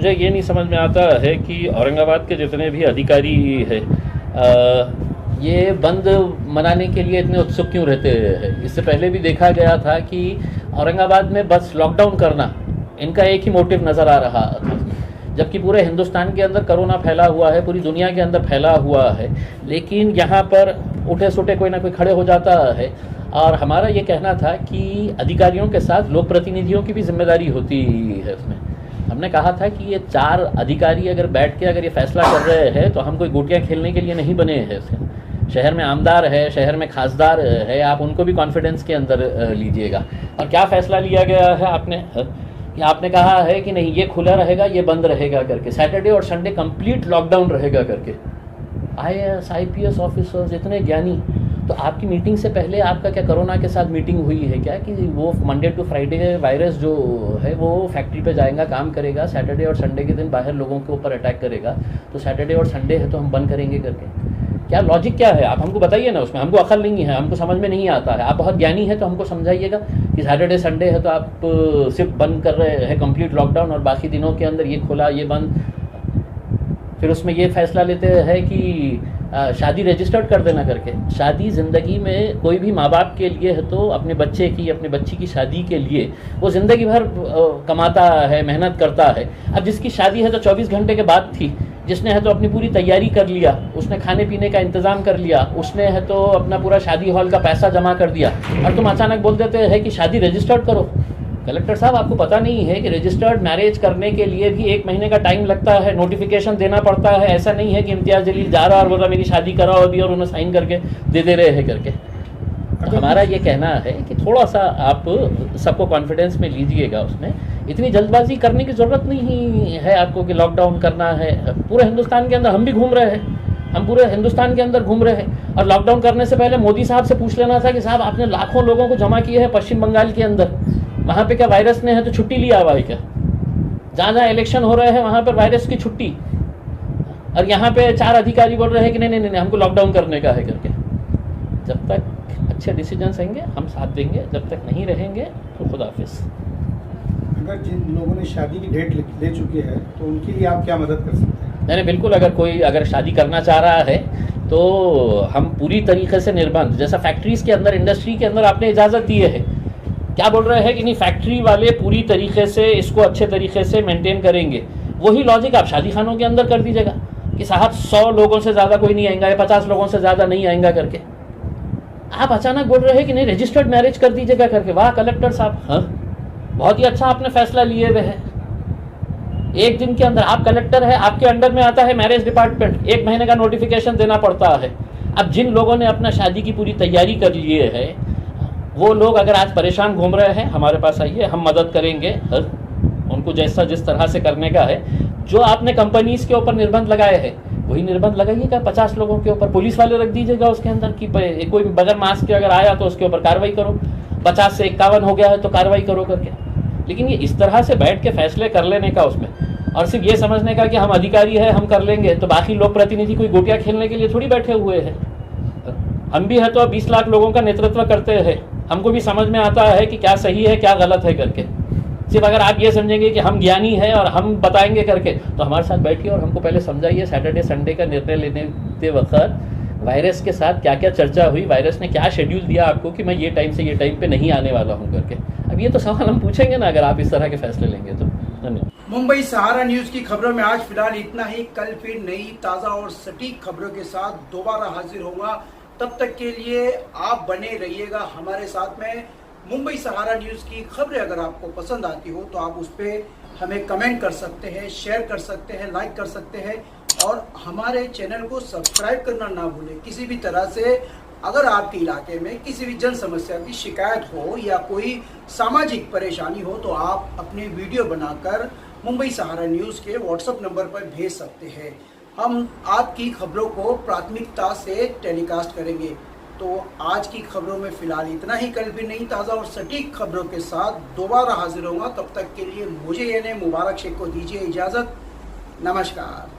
मुझे ये नहीं समझ में आता है कि औरंगाबाद के जितने भी अधिकारी हैं ये बंद मनाने के लिए इतने उत्सुक क्यों रहते हैं। इससे पहले भी देखा गया था कि औरंगाबाद में बस लॉकडाउन करना इनका एक ही मोटिव नज़र आ रहा था, जबकि पूरे हिंदुस्तान के अंदर कोरोना फैला हुआ है, पूरी दुनिया के अंदर फैला हुआ है, लेकिन यहाँ पर उठे सुटे कोई ना कोई खड़े हो जाता है। और हमारा ये कहना था कि अधिकारियों के साथ लोक प्रतिनिधियों की भी जिम्मेदारी होती है उसमें। हमने कहा था कि ये 4 अधिकारी अगर बैठ के अगर ये फैसला कर रहे हैं तो हम कोई गोटियाँ खेलने के लिए नहीं बने हैं। उसके शहर में आमदार है, शहर में खासदार है, आप उनको भी कॉन्फिडेंस के अंदर लीजिएगा। और क्या फ़ैसला लिया गया है आपने कहा है कि नहीं ये खुला रहेगा, ये बंद रहेगा करके, सैटरडे और संडे कंप्लीट लॉकडाउन रहेगा करके। IAS IPS ऑफिसर्स इतने ज्ञानी, तो आपकी मीटिंग से पहले आपका क्या कोरोना के साथ मीटिंग हुई है क्या कि वो मंडे टू फ्राइडे वायरस जो है वो फैक्ट्री पे जाएगा, काम करेगा, सैटरडे और संडे के दिन बाहर लोगों के ऊपर अटैक करेगा, तो सैटरडे और संडे है तो हम बंद करेंगे करके? क्या लॉजिक क्या है? आप हमको बताइए ना, उसमें हमको अकल नहीं है, हमको समझ में नहीं आता है। आप बहुत ज्ञानी है तो हमको समझाइएगा कि सैटरडे संडे है तो आप सिर्फ बंद कर रहे हैं कंप्लीट लॉकडाउन, और बाकी दिनों के अंदर ये खुला ये बंद। फिर उसमें ये फैसला लेते हैं कि शादी रजिस्टर्ड कर देना करके। शादी ज़िंदगी में कोई भी माँ बाप के लिए है तो अपने बच्चे की, अपने बच्ची की शादी के लिए वो ज़िंदगी भर कमाता है, मेहनत करता है। अब जिसकी शादी है तो 24 घंटे के बाद थी, जिसने है तो अपनी पूरी तैयारी कर लिया, उसने खाने पीने का इंतज़ाम कर लिया, उसने है तो अपना पूरा शादी हॉल का पैसा जमा कर दिया, और तुम अचानक बोल देते हैं कि शादी रजिस्टर्ड करो। कलेक्टर साहब, आपको पता नहीं है कि रजिस्टर्ड मैरिज करने के लिए भी 1 महीने का टाइम लगता है, नोटिफिकेशन देना पड़ता है। ऐसा नहीं है कि इम्तियाज़ जलील जा रहा और बोल रहा मेरी शादी कराओ अभी और उन्हें साइन करके दे रहे हैं करके। तो हमारा ये कहना है कि थोड़ा सा आप सबको कॉन्फिडेंस में लीजिएगा। उसमें इतनी जल्दबाजी करने की ज़रूरत नहीं है आपको कि लॉकडाउन करना है। पूरे हिंदुस्तान के अंदर हम भी घूम रहे हैं, हम पूरे हिंदुस्तान के अंदर घूम रहे हैं, और लॉकडाउन करने से पहले मोदी साहब से पूछ लेना था कि साहब आपने लाखों लोगों को जमा किए हैं पश्चिम बंगाल के अंदर, वहाँ पे क्या वायरस ने है तो छुट्टी लिया हुआ है क्या? जहाँ जहाँ इलेक्शन हो रहे हैं वहाँ पर वायरस की छुट्टी, और यहाँ पे 4 अधिकारी बोल रहे हैं कि नहीं हमको लॉकडाउन करने का है करके। जब तक अच्छे डिसीजंस रहेंगे हम साथ देंगे, जब तक नहीं रहेंगे तो खुदा हाफिज़। अगर जिन लोगों ने शादी की डेट ले चुके हैं तो उनके लिए आप क्या मदद कर सकते हैं? नहीं बिल्कुल, अगर कोई अगर शादी करना चाह रहा है तो हम पूरी तरीके से निर्बंध, जैसा फैक्ट्रीज़ के अंदर, इंडस्ट्री के अंदर आपने इजाज़त दी है, क्या बोल रहे हैं कि नहीं फैक्ट्री वाले पूरी तरीके से इसको अच्छे तरीके से मेंटेन करेंगे, वही लॉजिक आप शादी खानों के अंदर कर दीजिएगा कि साहब 100 लोगों से ज़्यादा कोई नहीं आएगा या 50 लोगों से ज़्यादा नहीं आएगा करके। आप अचानक बोल रहे हैं कि नहीं रजिस्टर्ड मैरिज कर दीजिएगा करके। वाह कलेक्टर साहब, हाँ बहुत ही अच्छा आपने फैसला लिए हुए है। 1 दिन के अंदर आप कलेक्टर है, आपके अंडर में आता है मैरिज डिपार्टमेंट, 1 महीने का नोटिफिकेशन देना पड़ता है। अब जिन लोगों ने अपना शादी की पूरी तैयारी कर लिए है, वो लोग अगर आज परेशान घूम रहे हैं, हमारे पास आइए, हम मदद करेंगे उनको जैसा जिस तरह से करने का है। जो आपने कंपनीज के ऊपर निर्बंध लगाए हैं वही निर्बंध लगाइएगा 50 लोगों के ऊपर, पुलिस वाले रख दीजिएगा उसके अंदर कि कोई बगैर मास्क के अगर आया तो उसके ऊपर कार्रवाई करो, 50 से 51 हो गया है तो कार्रवाई करो करके। लेकिन ये इस तरह से बैठ के फैसले कर लेने का उसमें, और सिर्फ ये समझने का कि हम अधिकारी है हम कर लेंगे, तो बाकी लोक प्रतिनिधि कोई गोटियाँ खेलने के लिए थोड़ी बैठे हुए हैं। हम भी है तो 20 लाख लोगों का नेतृत्व करते हैं, हमको भी समझ में आता है कि क्या सही है क्या गलत है करके। सिर्फ अगर आप ये समझेंगे कि हम ज्ञानी हैं और हम बताएंगे करके, तो हमारे साथ बैठिए और हमको पहले समझाइए सैटरडे संडे का निर्णय लेने वक्त वायरस के साथ क्या क्या चर्चा हुई, वायरस ने क्या शेड्यूल दिया आपको कि मैं ये टाइम से ये टाइम पे नहीं आने वाला हूँ करके। अब ये तो सवाल हम पूछेंगे ना अगर आप इस तरह के फैसले लेंगे तो। धन्यवाद। मुंबई सहारा न्यूज की खबरों में आज फिलहाल इतना ही। कल फिर नई ताज़ा और सटीक खबरों के साथ दोबारा हाजिर होगा। तब तक के लिए आप बने रहिएगा हमारे साथ में। मुंबई सहारा न्यूज की खबरें अगर आपको पसंद आती हो तो आप उस पर हमें कमेंट कर सकते हैं, शेयर कर सकते हैं, लाइक कर सकते हैं, और हमारे चैनल को सब्सक्राइब करना ना भूलें। किसी भी तरह से अगर आपके इलाके में किसी भी जन समस्या की शिकायत हो या कोई सामाजिक परेशानी हो तो आप अपने वीडियो बनाकर मुंबई सहारा न्यूज़ के व्हाट्सएप नंबर पर भेज सकते हैं। हम आपकी खबरों को प्राथमिकता से टेलीकास्ट करेंगे। तो आज की खबरों में फिलहाल इतना ही। कल भी नई ताज़ा और सटीक खबरों के साथ दोबारा हाजिर होगा। तब तक के लिए मुझे यानी मुबारक शेख को दीजिए इजाज़त। नमस्कार।